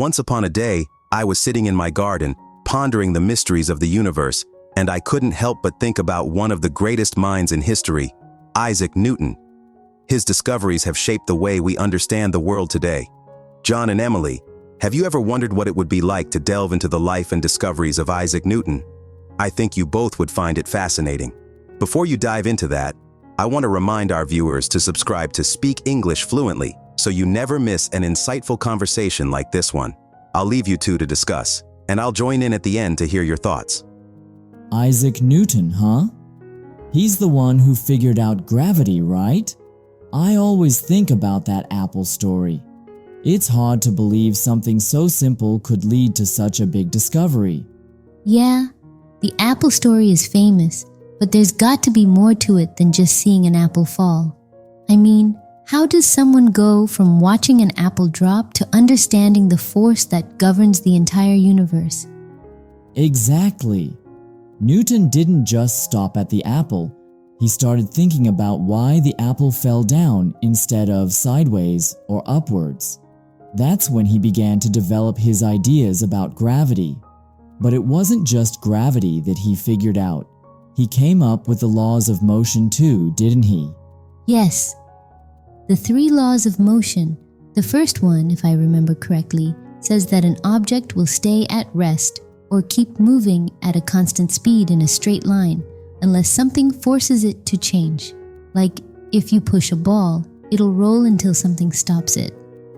Once upon a day, I was sitting in my garden, pondering the mysteries of the universe, and I couldn't help but think about one of the greatest minds in history, Isaac Newton. His discoveries have shaped the way we understand the world today. John and Emily, have you ever wondered what it would be like to delve into the life and discoveries of Isaac Newton? I think you both would find it fascinating. Before you dive into that, I want to remind our viewers to subscribe to Speak English Fluently so you never miss an insightful conversation like this one. I'll leave you two to discuss, and I'll join in at the end to hear your thoughts. Isaac Newton, huh? He's the one who figured out gravity, right? I always think about that apple story. It's hard to believe something so simple could lead to such a big discovery. Yeah, the apple story is famous, but there's got to be more to it than just seeing an apple fall. I mean, how does someone go from watching an apple drop to understanding the force that governs the entire universe? Exactly. Newton didn't just stop at the apple. He started thinking about why the apple fell down instead of sideways or upwards. That's when he began to develop his ideas about gravity. But it wasn't just gravity that he figured out. He came up with the laws of motion too, didn't he? Yes. The 3 laws of motion. The first one, if I remember correctly, says that an object will stay at rest or keep moving at a constant speed in a straight line unless something forces it to change. Like if you push a ball, it'll roll until something stops it.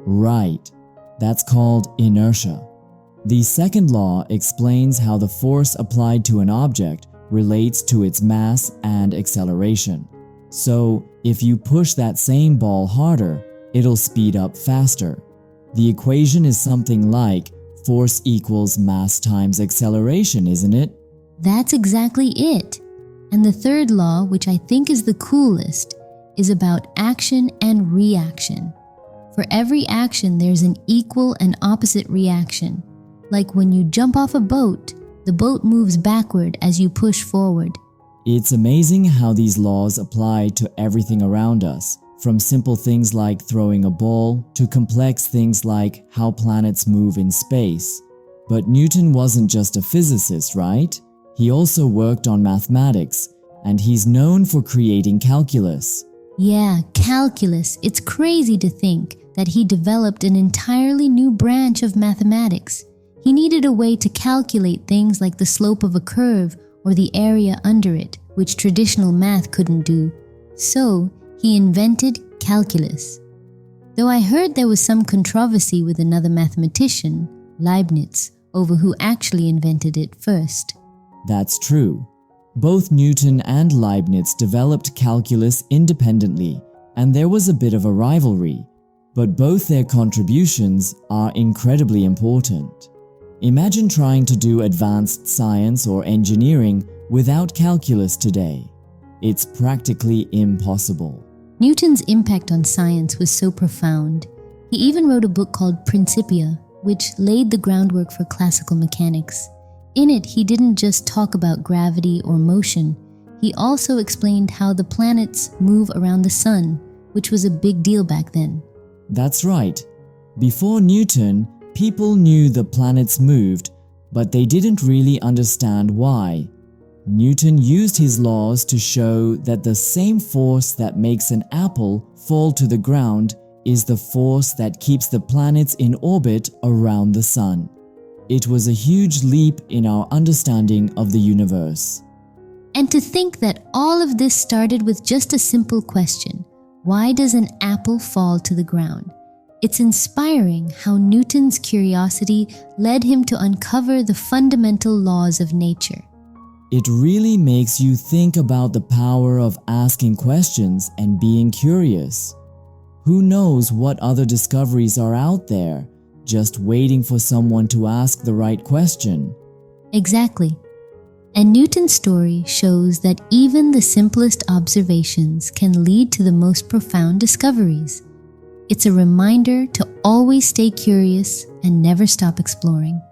Right. That's called inertia. The second law explains how the force applied to an object relates to its mass and acceleration. So, if you push that same ball harder, it'll speed up faster. The equation is something like force equals mass times acceleration, isn't it? That's exactly it. And the third law, which I think is the coolest, is about action and reaction. For every action, there's an equal and opposite reaction. Like when you jump off a boat, the boat moves backward as you push forward. It's amazing how these laws apply to everything around us, from simple things like throwing a ball to complex things like how planets move in space. But Newton wasn't just a physicist, right? He also worked on mathematics, and he's known for creating calculus. Yeah, calculus. It's crazy to think that he developed an entirely new branch of mathematics. He needed a way to calculate things like the slope of a curve or the area under it, which traditional math couldn't do. So, he invented calculus. Though I heard there was some controversy with another mathematician, Leibniz, over who actually invented it first. That's true. Both Newton and Leibniz developed calculus independently, and there was a bit of a rivalry. But both their contributions are incredibly important. Imagine trying to do advanced science or engineering without calculus today. It's practically impossible. Newton's impact on science was so profound. He even wrote a book called Principia, which laid the groundwork for classical mechanics. In it, he didn't just talk about gravity or motion. He also explained how the planets move around the sun, which was a big deal back then. That's right. Before Newton, people knew the planets moved, but they didn't really understand why. Newton used his laws to show that the same force that makes an apple fall to the ground is the force that keeps the planets in orbit around the sun. It was a huge leap in our understanding of the universe. And to think that all of this started with just a simple question: why does an apple fall to the ground? It's inspiring how Newton's curiosity led him to uncover the fundamental laws of nature. It really makes you think about the power of asking questions and being curious. Who knows what other discoveries are out there, just waiting for someone to ask the right question? Exactly. And Newton's story shows that even the simplest observations can lead to the most profound discoveries. It's a reminder to always stay curious and never stop exploring.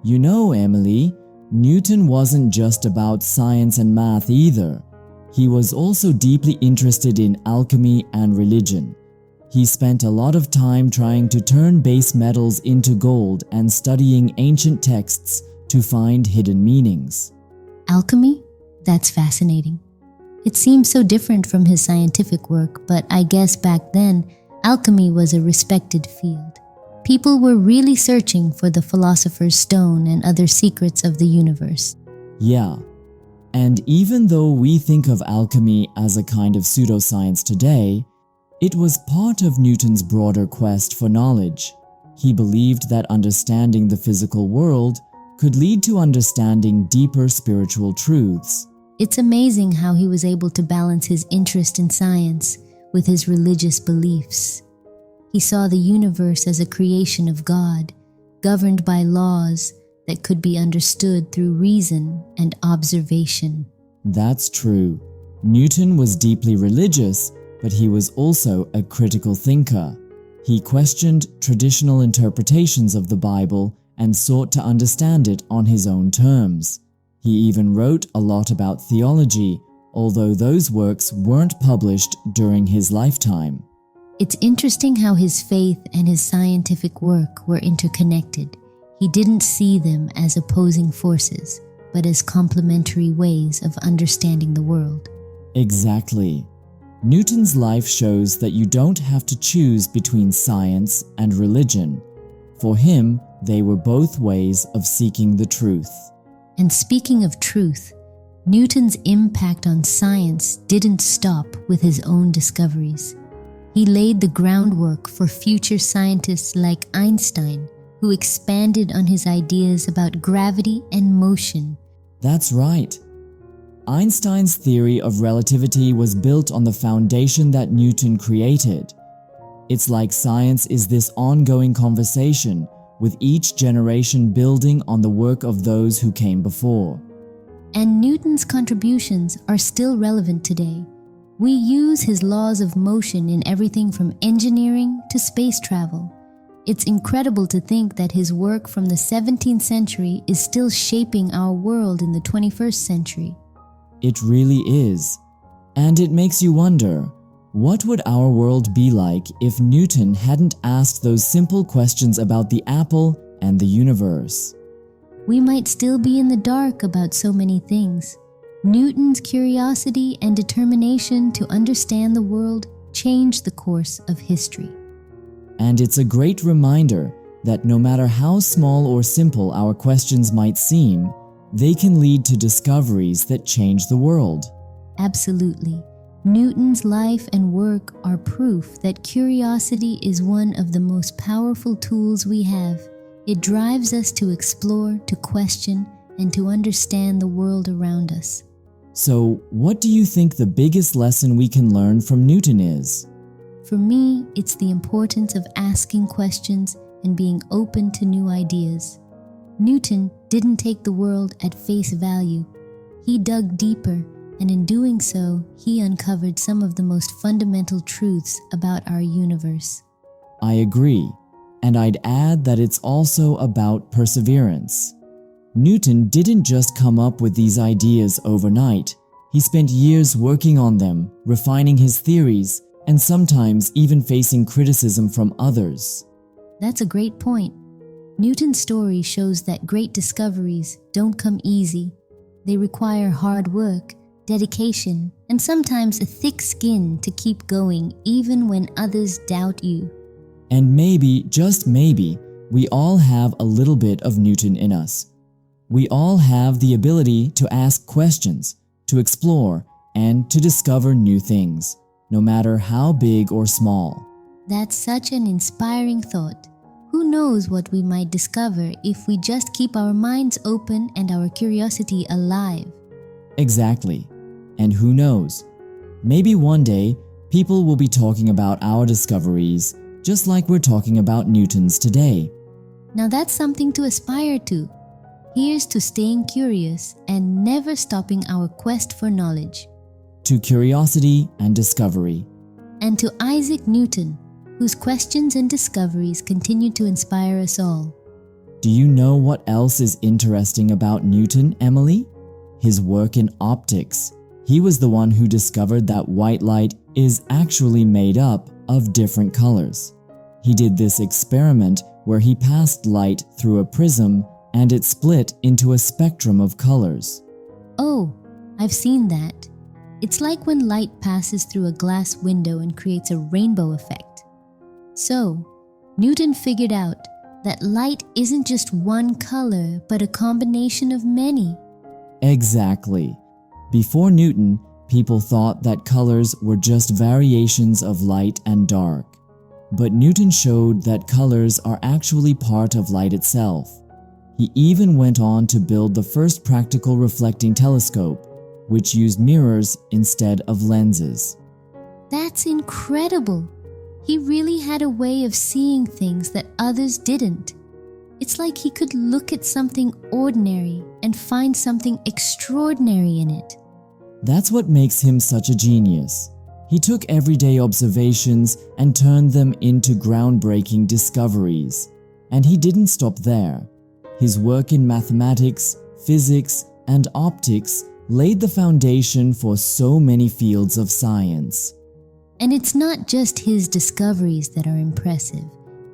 You know, Emily, Newton wasn't just about science and math either. He was also deeply interested in alchemy and religion. He spent a lot of time trying to turn base metals into gold and studying ancient texts to find hidden meanings. Alchemy? That's fascinating. It seems so different from his scientific work, but I guess back then, alchemy was a respected field. People were really searching for the philosopher's stone and other secrets of the universe. Yeah. And even though we think of alchemy as a kind of pseudoscience today, it was part of Newton's broader quest for knowledge. He believed that understanding the physical world could lead to understanding deeper spiritual truths. It's amazing how he was able to balance his interest in science with his religious beliefs. He saw the universe as a creation of God, governed by laws that could be understood through reason and observation. That's true. Newton was deeply religious, but he was also a critical thinker. He questioned traditional interpretations of the Bible and sought to understand it on his own terms. He even wrote a lot about theology, although those works weren't published during his lifetime. It's interesting how his faith and his scientific work were interconnected. He didn't see them as opposing forces, but as complementary ways of understanding the world. Exactly. Newton's life shows that you don't have to choose between science and religion. For him, they were both ways of seeking the truth. And speaking of truth, Newton's impact on science didn't stop with his own discoveries. He laid the groundwork for future scientists like Einstein, who expanded on his ideas about gravity and motion. That's right. Einstein's theory of relativity was built on the foundation that Newton created. It's like science is this ongoing conversation, with each generation building on the work of those who came before. And Newton's contributions are still relevant today. We use his laws of motion in everything from engineering to space travel. It's incredible to think that his work from the 17th century is still shaping our world in the 21st century. It really is. And it makes you wonder, what would our world be like if Newton hadn't asked those simple questions about the apple and the universe? We might still be in the dark about so many things. Newton's curiosity and determination to understand the world changed the course of history. And it's a great reminder that no matter how small or simple our questions might seem, they can lead to discoveries that change the world. Absolutely. Newton's life and work are proof that curiosity is one of the most powerful tools we have. It drives us to explore, to question, and to understand the world around us. So, what do you think the biggest lesson we can learn from Newton is? For me, it's the importance of asking questions and being open to new ideas. Newton didn't take the world at face value. He dug deeper, and in doing so, he uncovered some of the most fundamental truths about our universe. I agree, and I'd add that it's also about perseverance. Newton didn't just come up with these ideas overnight. He spent years working on them, refining his theories, and sometimes even facing criticism from others. That's a great point. Newton's story shows that great discoveries don't come easy. They require hard work, dedication, and sometimes a thick skin to keep going even when others doubt you. And maybe, just maybe, we all have a little bit of Newton in us. We all have the ability to ask questions, to explore, and to discover new things, no matter how big or small. That's such an inspiring thought. Who knows what we might discover if we just keep our minds open and our curiosity alive? Exactly. And who knows? Maybe one day, people will be talking about our discoveries just like we're talking about Newton's today. Now that's something to aspire to. Here's to staying curious and never stopping our quest for knowledge. To curiosity and discovery. And to Isaac Newton, whose questions and discoveries continue to inspire us all. Do you know what else is interesting about Newton, Emily? His work in optics. He was the one who discovered that white light is actually made up of different colors. He did this experiment where he passed light through a prism and it split into a spectrum of colors. Oh, I've seen that. It's like when light passes through a glass window and creates a rainbow effect. So, Newton figured out that light isn't just one color, but a combination of many. Exactly. Before Newton, people thought that colors were just variations of light and dark. But Newton showed that colors are actually part of light itself. He even went on to build the first practical reflecting telescope, which used mirrors instead of lenses. That's incredible. He really had a way of seeing things that others didn't. It's like he could look at something ordinary and find something extraordinary in it. That's what makes him such a genius. He took everyday observations and turned them into groundbreaking discoveries. And he didn't stop there. His work in mathematics, physics, and optics laid the foundation for so many fields of science. And it's not just his discoveries that are impressive.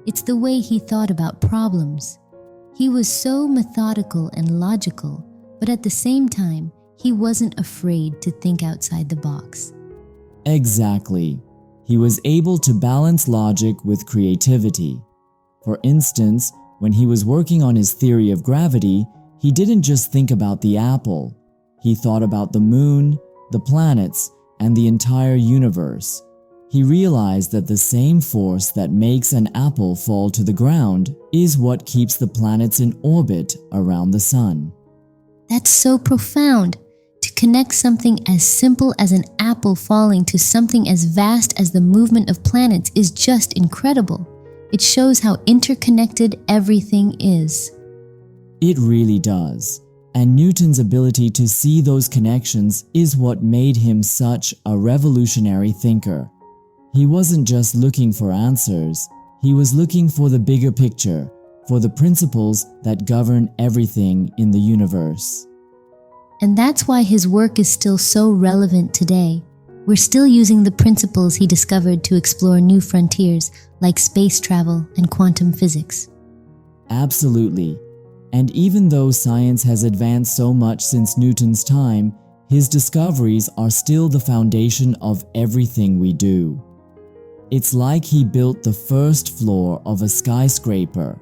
It's the way he thought about problems. He was so methodical and logical, but at the same time, he wasn't afraid to think outside the box. Exactly. He was able to balance logic with creativity. For instance, when he was working on his theory of gravity, he didn't just think about the apple. He thought about the moon, the planets, and the entire universe. He realized that the same force that makes an apple fall to the ground is what keeps the planets in orbit around the sun. That's so profound. To connect something as simple as an apple falling to something as vast as the movement of planets is just incredible. It shows how interconnected everything is. It really does. And Newton's ability to see those connections is what made him such a revolutionary thinker. He wasn't just looking for answers, he was looking for the bigger picture, for the principles that govern everything in the universe. And that's why his work is still so relevant today. We're still using the principles he discovered to explore new frontiers like space travel and quantum physics. Absolutely. And even though science has advanced so much since Newton's time, his discoveries are still the foundation of everything we do. It's like he built the first floor of a skyscraper,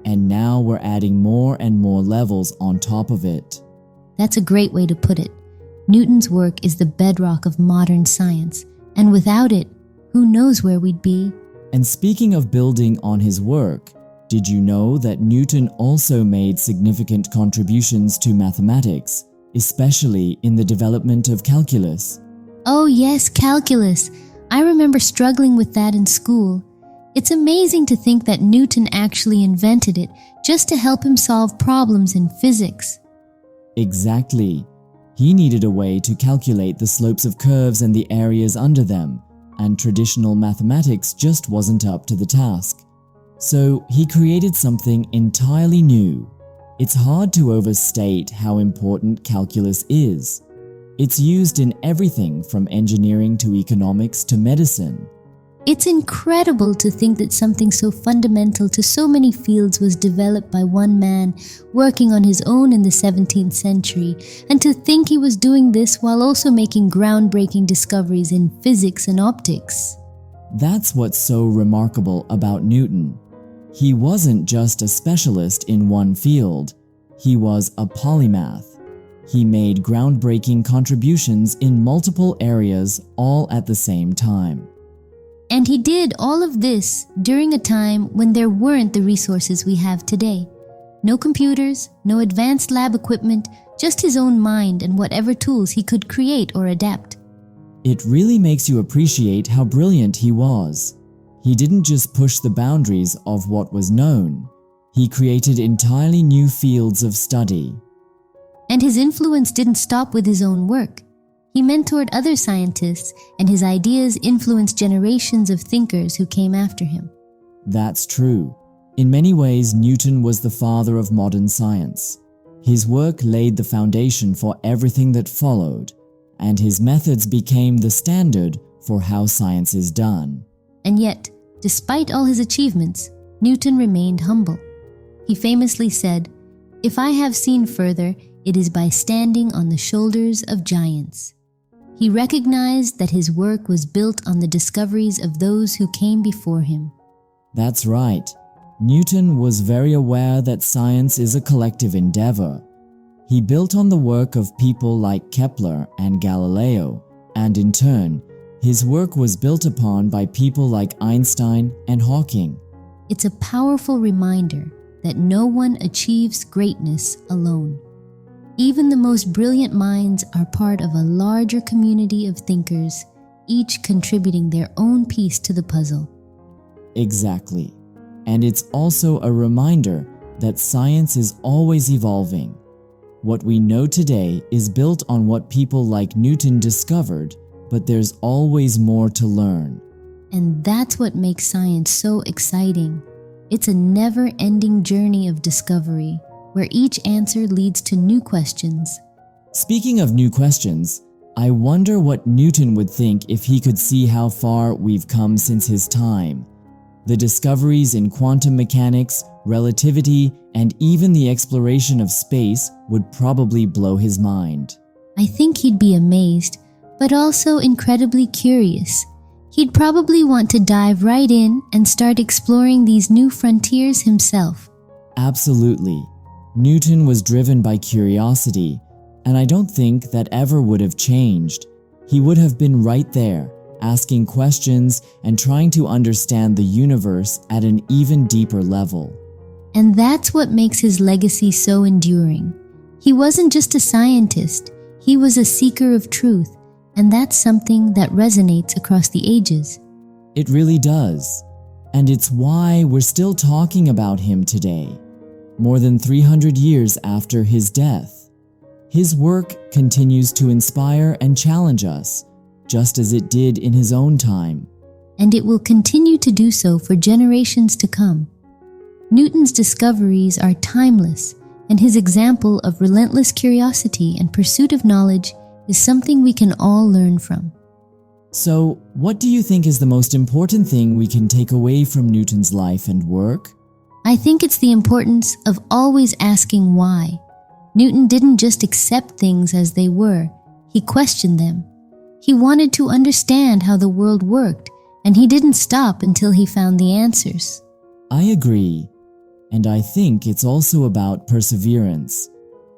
and now we're adding more and more levels on top of it. That's a great way to put it. Newton's work is the bedrock of modern science, and without it, who knows where we'd be? And speaking of building on his work, did you know that Newton also made significant contributions to mathematics, especially in the development of calculus? Oh yes, calculus. I remember struggling with that in school. It's amazing to think that Newton actually invented it just to help him solve problems in physics. Exactly. He needed a way to calculate the slopes of curves and the areas under them, and traditional mathematics just wasn't up to the task. So he created something entirely new. It's hard to overstate how important calculus is. It's used in everything from engineering to economics to medicine. It's incredible to think that something so fundamental to so many fields was developed by one man working on his own in the 17th century, and to think he was doing this while also making groundbreaking discoveries in physics and optics. That's what's so remarkable about Newton. He wasn't just a specialist in one field, he was a polymath. He made groundbreaking contributions in multiple areas all at the same time. And he did all of this during a time when there weren't the resources we have today. No computers, no advanced lab equipment, just his own mind and whatever tools he could create or adapt. It really makes you appreciate how brilliant he was. He didn't just push the boundaries of what was known. He created entirely new fields of study. And his influence didn't stop with his own work. He mentored other scientists, and his ideas influenced generations of thinkers who came after him. That's true. In many ways, Newton was the father of modern science. His work laid the foundation for everything that followed, and his methods became the standard for how science is done. And yet, despite all his achievements, Newton remained humble. He famously said, "If I have seen further, it is by standing on the shoulders of giants." He recognized that his work was built on the discoveries of those who came before him. That's right. Newton was very aware that science is a collective endeavor. He built on the work of people like Kepler and Galileo, and in turn, his work was built upon by people like Einstein and Hawking. It's a powerful reminder that no one achieves greatness alone. Even the most brilliant minds are part of a larger community of thinkers, each contributing their own piece to the puzzle. Exactly. And it's also a reminder that science is always evolving. What we know today is built on what people like Newton discovered, but there's always more to learn. And that's what makes science so exciting. It's a never-ending journey of discovery, where each answer leads to new questions. Speaking of new questions, I wonder what Newton would think if he could see how far we've come since his time. The discoveries in quantum mechanics, relativity, and even the exploration of space would probably blow his mind. I think he'd be amazed, but also incredibly curious. He'd probably want to dive right in and start exploring these new frontiers himself. Absolutely. Newton was driven by curiosity, and I don't think that ever would have changed. He would have been right there, asking questions and trying to understand the universe at an even deeper level. And that's what makes his legacy so enduring. He wasn't just a scientist, he was a seeker of truth, and that's something that resonates across the ages. It really does. And it's why we're still talking about him today, more than 300 years after his death. His work continues to inspire and challenge us, just as it did in his own time. And it will continue to do so for generations to come. Newton's discoveries are timeless, and his example of relentless curiosity and pursuit of knowledge is something we can all learn from. So, what do you think is the most important thing we can take away from Newton's life and work? I think it's the importance of always asking why. Newton didn't just accept things as they were, he questioned them. He wanted to understand how the world worked, and he didn't stop until he found the answers. I agree. And I think it's also about perseverance.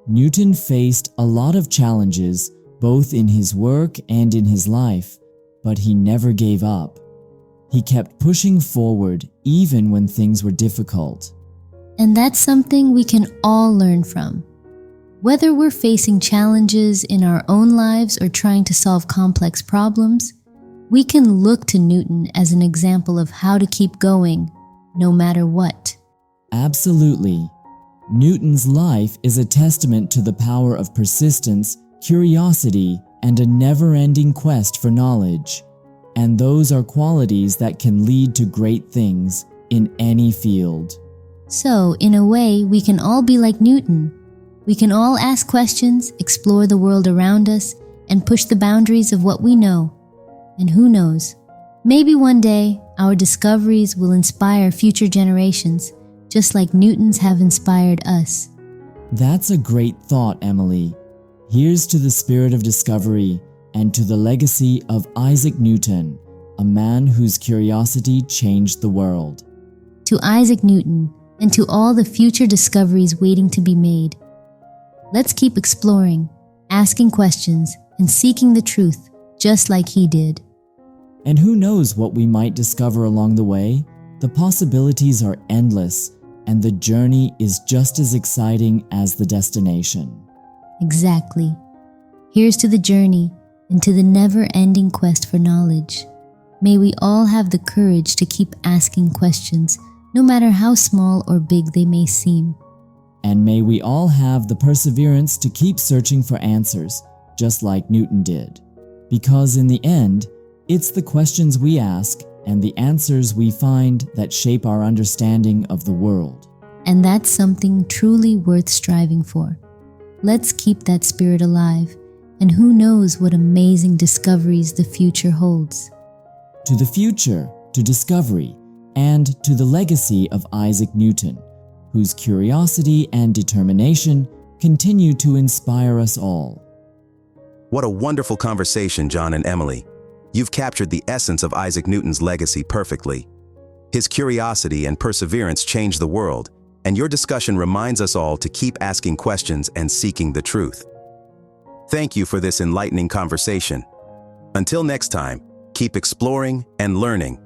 Newton faced a lot of challenges, both in his work and in his life, but he never gave up. He kept pushing forward even when things were difficult. And that's something we can all learn from. Whether we're facing challenges in our own lives or trying to solve complex problems, we can look to Newton as an example of how to keep going, no matter what. Absolutely. Newton's life is a testament to the power of persistence, curiosity, and a never-ending quest for knowledge. And those are qualities that can lead to great things in any field. So, in a way, we can all be like Newton. We can all ask questions, explore the world around us, and push the boundaries of what we know. And who knows, maybe one day our discoveries will inspire future generations, just like Newton's have inspired us. That's a great thought, Emily. Here's to the spirit of discovery and to the legacy of Isaac Newton, a man whose curiosity changed the world. To Isaac Newton, and to all the future discoveries waiting to be made. Let's keep exploring, asking questions, and seeking the truth, just like he did. And who knows what we might discover along the way? The possibilities are endless, and the journey is just as exciting as the destination. Exactly. Here's to the journey and to the never-ending quest for knowledge. May we all have the courage to keep asking questions, no matter how small or big they may seem. And may we all have the perseverance to keep searching for answers, just like Newton did. Because in the end, it's the questions we ask and the answers we find that shape our understanding of the world. And that's something truly worth striving for. Let's keep that spirit alive and who knows what amazing discoveries the future holds. To the future, to discovery, and to the legacy of Isaac Newton, whose curiosity and determination continue to inspire us all. What a wonderful conversation, John and Emily. You've captured the essence of Isaac Newton's legacy perfectly. His curiosity and perseverance changed the world, and your discussion reminds us all to keep asking questions and seeking the truth. Thank you for this enlightening conversation. Until next time, keep exploring and learning.